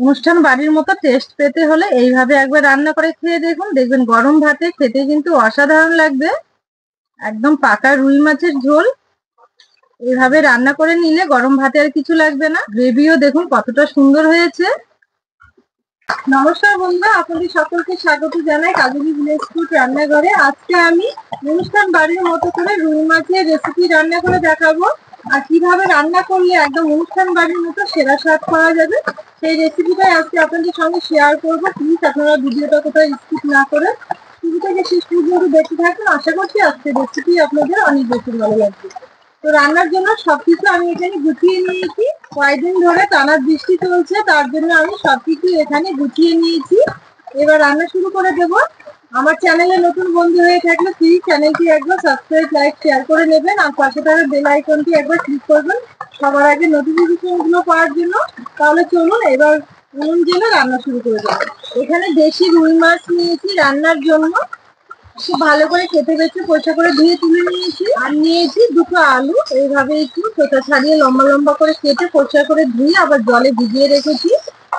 অনুষ্ঠান বাড়ির মতো টেস্ট পেতে হলে এইভাবে একবার রান্না করে খেয়ে দেখুন, দেখবেন গরম ভাতে খেতে কিন্তু অসাধারণ লাগবে। একদম পাকা রুই মাছের ঝোল এভাবে রান্না করে নিলে গরম ভাতে আর কিছু লাগবে না। গ্রেভিও দেখুন কতটা সুন্দর হয়েছে। নমস্কার বন্ধুরা, আপনাদের সকলকে স্বাগত জানাই কাজলি ভিলেজ ফুড রান্নাঘরে। আজকে আমি অনুষ্ঠান বাড়ির মতো করে রুই মাছের রেসিপি রান্না করে দেখাবো, আর কিভাবে রান্না করলে একদম অনুষ্ঠান বাড়ির মতো সেরা স্বাদ পাওয়া যাবে সেই রেসিপিটাই আজকে আপনাদের সঙ্গে শেয়ার করবো। প্লিজ আপনারা ভিডিওটা কোথাও স্কিপ না করে শুরু থেকে শেষ পর্যন্ত দেখতে থাকুন। আশা করছি আজকের রেসিপি আপনাদের অনেক বেশি ভালো লাগবে। তো রান্নার জন্য সবকিছু আমি এখানে গুছিয়ে নিয়েছি। কয়েকদিন ধরে টানা বৃষ্টি চলছে, তার জন্য আমি সবকিছু এখানে গুছিয়ে নিয়েছি। এবার রান্না শুরু করে দেব। আমার চ্যানেলে নতুন বন্ধু হয়ে থাকলে প্লিজ চ্যানেলটি একবার সাবস্ক্রাইব, লাইক, শেয়ার করে নেবেন, আর পাশে থাকা বেল আইকনটি একবার ক্লিক করবেন সবার আগে নোটিফিকেশন গুলো পাওয়ার জন্য। তাহলে চলুন এবার নুন জেলে রান্না শুরু করে দেবো। এখানে দেশি রুই মাছ নিয়েছি রান্নার জন্য। খুব ভালো করে কেটে বেছে পয়সা করে ধুয়ে তুলে নিয়েছি, আর নিয়েছি দুটো আলু। এইভাবে একটু চোখা ছাড়িয়ে লম্বা লম্বা করে কেটে পয়সা করে ধুয়ে আবার জলে ভিজিয়ে রেখেছি,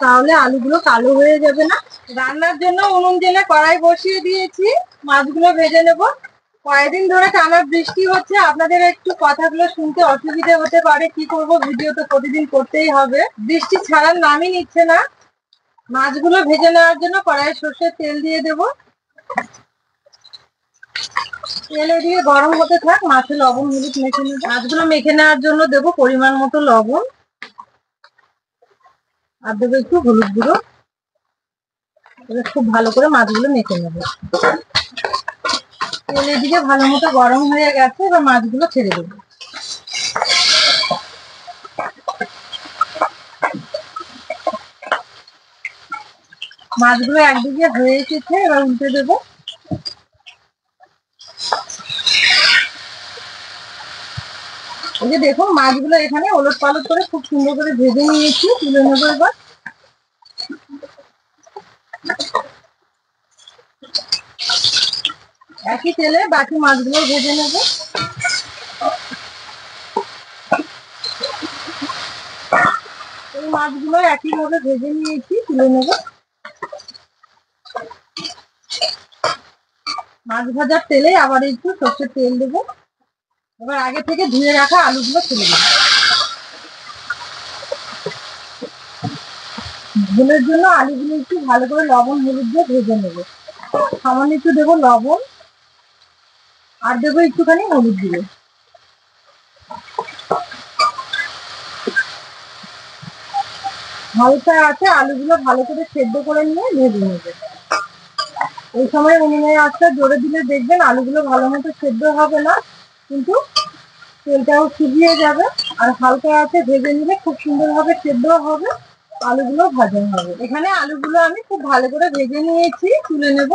তাহলে আলুগুলো কালো হয়ে যাবে না। রান্নার জন্য উনুন জেলে কড়াই বসিয়ে দিয়েছি, মাছগুলো ভেজে নেব। কয়েকদিন ধরে টানা বৃষ্টি হচ্ছে, আপনাদের একটু কথাগুলো শুনতে অসুবিধা হতে পারে, কি করব, ভিডিও তো প্রতিদিন করতেই হবে। বৃষ্টি ছাড়ার নামই নিচ্ছে না। মাছগুলো ভেজে নেওয়ার জন্য কড়াই সর্ষের তেল দিয়ে দেবো। তেলে দিয়ে গরম হতে থাক, মাছে লবণ হলুদ মেখে নেবো। মাছগুলো মেখে নেওয়ার জন্য দেবো পরিমাণ মতো লবণ, আর দেবো একটু হলুদ গুঁড়ো। খুব ভালো করে মাছগুলো মেখে নেবো। তেলে দিয়ে ভালো মতো গরম হয়ে গেছে, এবার মাছগুলো ছেড়ে দেবো। মাছগুলো একদিকে হয়ে এসেছে, এবার উল্টে দেবো। এই যে দেখুন মাছগুলো এখানে ওলট পালট করে খুব সুন্দর করে ভেজে নিয়েছি, তুলে নেবো এবার। একই তেলে বাকি মাছগুলো ভেজে নেবো। এই মাছগুলো একইভাবে ভেজে নিয়েছি, তুলে নেবো। মাছ ভাজার তেলে আবার একটু সর্ষের তেল দেবো। এবার আগে থেকে ধুয়ে রাখা আলুগুলো ছেড়ে দেবো। ঝোলের জন্য আলুগুলো একটু ভালো করে লবণ হলুদ দিয়ে ভেজে নেবো। সামান্য একটু দেবো লবণ, আর দেবো একটুখানি হলুদ দিয়ে। হালকা আছে আলুগুলো ভালো করে সেদ্ধ করে নিয়ে ভেজে নেবে। এই সময় উনুনের আঁচটা জোরে দিলে দেখবেন আলুগুলো ভালো মতো সেদ্ধ হবে না, কিন্তু তেলটাও শুকিয়ে যাবে। আর হালকা আছে ভেজে নিলে খুব সুন্দরভাবে সেদ্ধ হবে, আলুগুলো ভাজা হবে। এখানে আলুগুলো আমি খুব ভালো করে ভেজে নিয়েছি, তুলে নেব।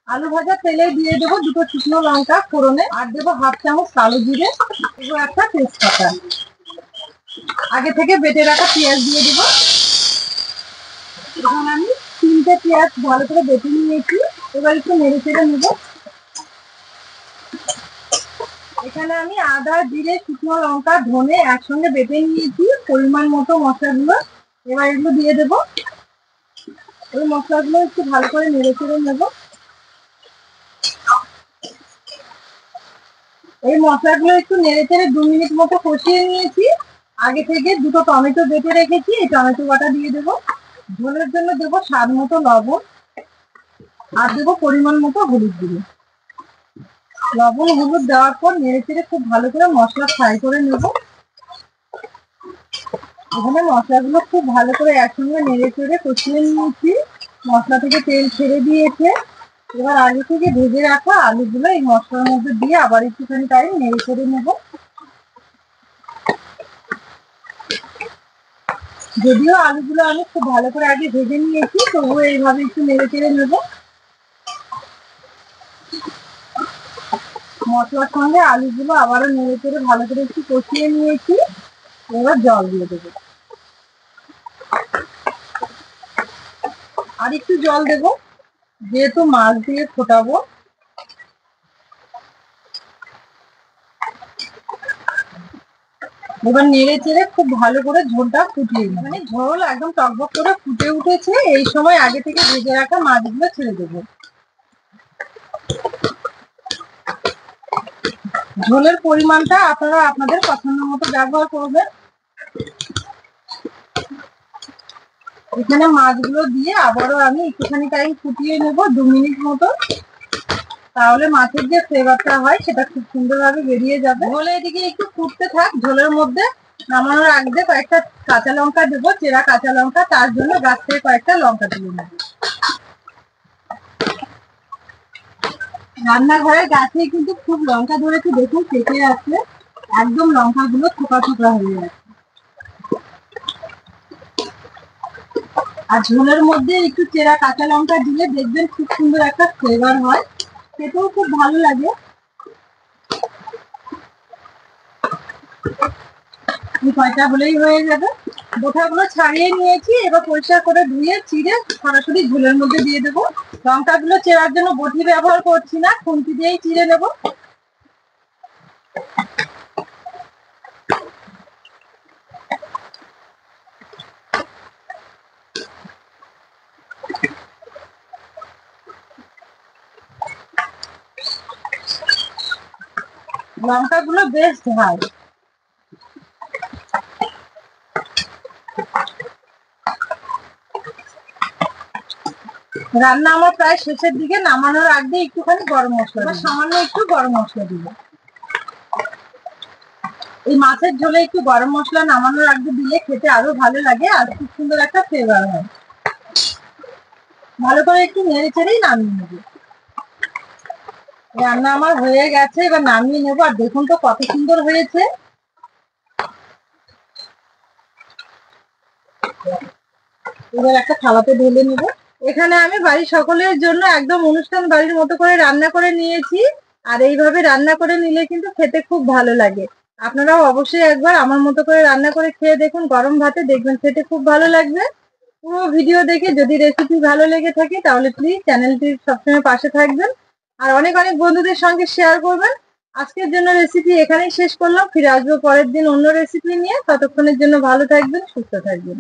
আলু ভাজা তেলে দিয়ে দেবো দুটো শুকনো লঙ্কা ফোড়নে, আর দেবো হাফ চামচ কালো জিরে, দেবো একটা তেজপাতা। আগে থেকে বেটে রাখা পেঁয়াজ দিয়ে দেবো। এখন আমি 3টে পেঁয়াজ ভালো করে বেটে নিয়েছি, এবার একটু নেড়ে চেড়ে নেবো। এখানে আমি আদা জিরে শুকনো লঙ্কা ধনে একসঙ্গে বেটে নিয়েছি, পরিমাণ মতো মশলাগুলো এবার এগুলো দিয়ে দেবো। এই মশলাগুলো একটু ভালো করে নেড়ে চেড়ে নেবো। এই মশলাগুলো একটু নেড়ে চেড়ে 2 মিনিট মতো কষিয়ে নিয়েছি। আগে থেকে দুটো টমেটো বেটে রেখেছি, এই টমেটো বাটা দিয়ে দেবো। ঝোলের জন্য দেবো স্বাদ মতো লবণ, আর দেবো পরিমাণ মতো হলুদ গুঁড়ো। লবণ হলুদ দেওয়ার পর নেড়ে চেড়ে খুব ভালো করে মশলা ফ্রাই করে নেব। এখানে মশলাগুলো খুব ভালো করে একসঙ্গে নেড়ে চেড়ে কষিয়ে নিয়েছি, মশলা থেকে তেল ছেড়ে দিয়েছে। এবার আগে থেকে ভেজে রাখা আলুগুলো এই মশলার মধ্যে দিয়ে আবার একটুখানি টাইম নেড়ে চেড়ে নেব। যদিও আলুগুলো আমি খুব ভালো করে আগে ভেজে নিয়েছি, তবুও এইভাবে একটু নেড়ে চেড়ে নেব। মশলার সঙ্গে আলুগুলো আবারও নেড়ে চেড়ে ভালো করে একটু কষিয়ে নিয়েছি, এবার জল দিয়ে দেবো। আর একটু জল দেবো, যেহেতু মাছ দিয়ে ফোটাবো। এবার নেড়ে চেড়ে খুব ভালো করে ঝোলটা ফুটিয়ে নেব। মানে ঝোল একদম টকবক করে ফুটে উঠেছে, এই সময় আগে থেকে ভেজে রাখা মাছগুলো ছেড়ে দেবো। ঝোলের পরিমাণটা আপনারা আপনাদের পছন্দ মতো ব্যবহার করবেন। এখানে মাছগুলো দিয়ে আবারও আমি একটুখানি টাইম ফুটিয়ে নেব, 2 মিনিট মতো। তাহলে মাছের যে ফ্লেভারটা হয় সেটা খুব সুন্দরভাবে বেরিয়ে যাবে। ঝোলে এদিকে একটু ফুটতে থাক, ঝোলের মধ্যে নামানোর আগে কয়েকটা কাঁচা লঙ্কা দেবো, চেরা কাঁচা লঙ্কা, তার জন্য গাছ থেকে কয়েকটা লঙ্কা তুলে নেবো। রান্নাঘরের গাছে কিন্তু খুব লঙ্কা ধরেছে, দেখুন পেকে আছে, একদম লঙ্কাগুলো থোকা থোকা হয়ে যাচ্ছে। আর ঝোলের মধ্যে একটু চেরা কাঁচা লঙ্কা দিলে দেখবেন খুব সুন্দর একটা ফ্লেভার হয়, খেতেও খুব ভালো লাগে। এই কয়টা হলেই হয়ে যাবে। বোটাগুলো ছাড়িয়ে নিয়েছি, এবার পরিষ্কার করে ধুয়ে চিড়ে সরাসরি ঝোলের মধ্যে দিয়ে দেবো। লঙ্কাগুলো চেরার জন্য বটি ব্যবহার করছি না, খুন্তি দিয়েই চিড়ে নেবো। লঙ্কাগুলো বেশ ঝাল। রান্না আমার প্রায় শেষের দিকে, নামানোর আগে একটুখানি গরম মশলা, সামান্য একটু গরম মশলা দিব। এই মাছের ঝোলে একটু গরম মশলা নামানোর আগে দিলে খেতে আরো ভালো লাগে, আর খুব সুন্দর একটা ফ্লেভার হয়। ভালো করে একটু নেড়ে চেড়েই নামিয়ে নেবো। রান্না আমার হয়ে গেছে, এবার নামিয়ে নেবো। আর দেখুন তো কত সুন্দর হয়েছে। এবার একটা থালাতে ঢেলে নেব। এখানে আমি বাড়ির সকলের জন্য একদম অনুষ্ঠান বাড়ির মতো করে রান্না করে নিয়েছি। আর এইভাবে রান্না করে নিলে কিন্তু খেতে খুব ভালো লাগে। আপনারাও অবশ্যই একবার আমার মতো করে রান্না করে খেয়ে দেখুন গরম ভাতে, দেখবেন খেতে খুব ভালো লাগবে। পুরো ভিডিও দেখে যদি রেসিপি ভালো লেগে থাকে তাহলে প্লিজ চ্যানেলটির সবসময় পাশে থাকবেন, আর অনেক অনেক বন্ধুদের সঙ্গে শেয়ার করবেন। আজকের জন্য রেসিপি এখানেই শেষ করলাম, ফিরে আসবো পরের দিন অন্য রেসিপি নিয়ে। ততক্ষণের জন্য ভালো থাকবেন, সুস্থ থাকবেন।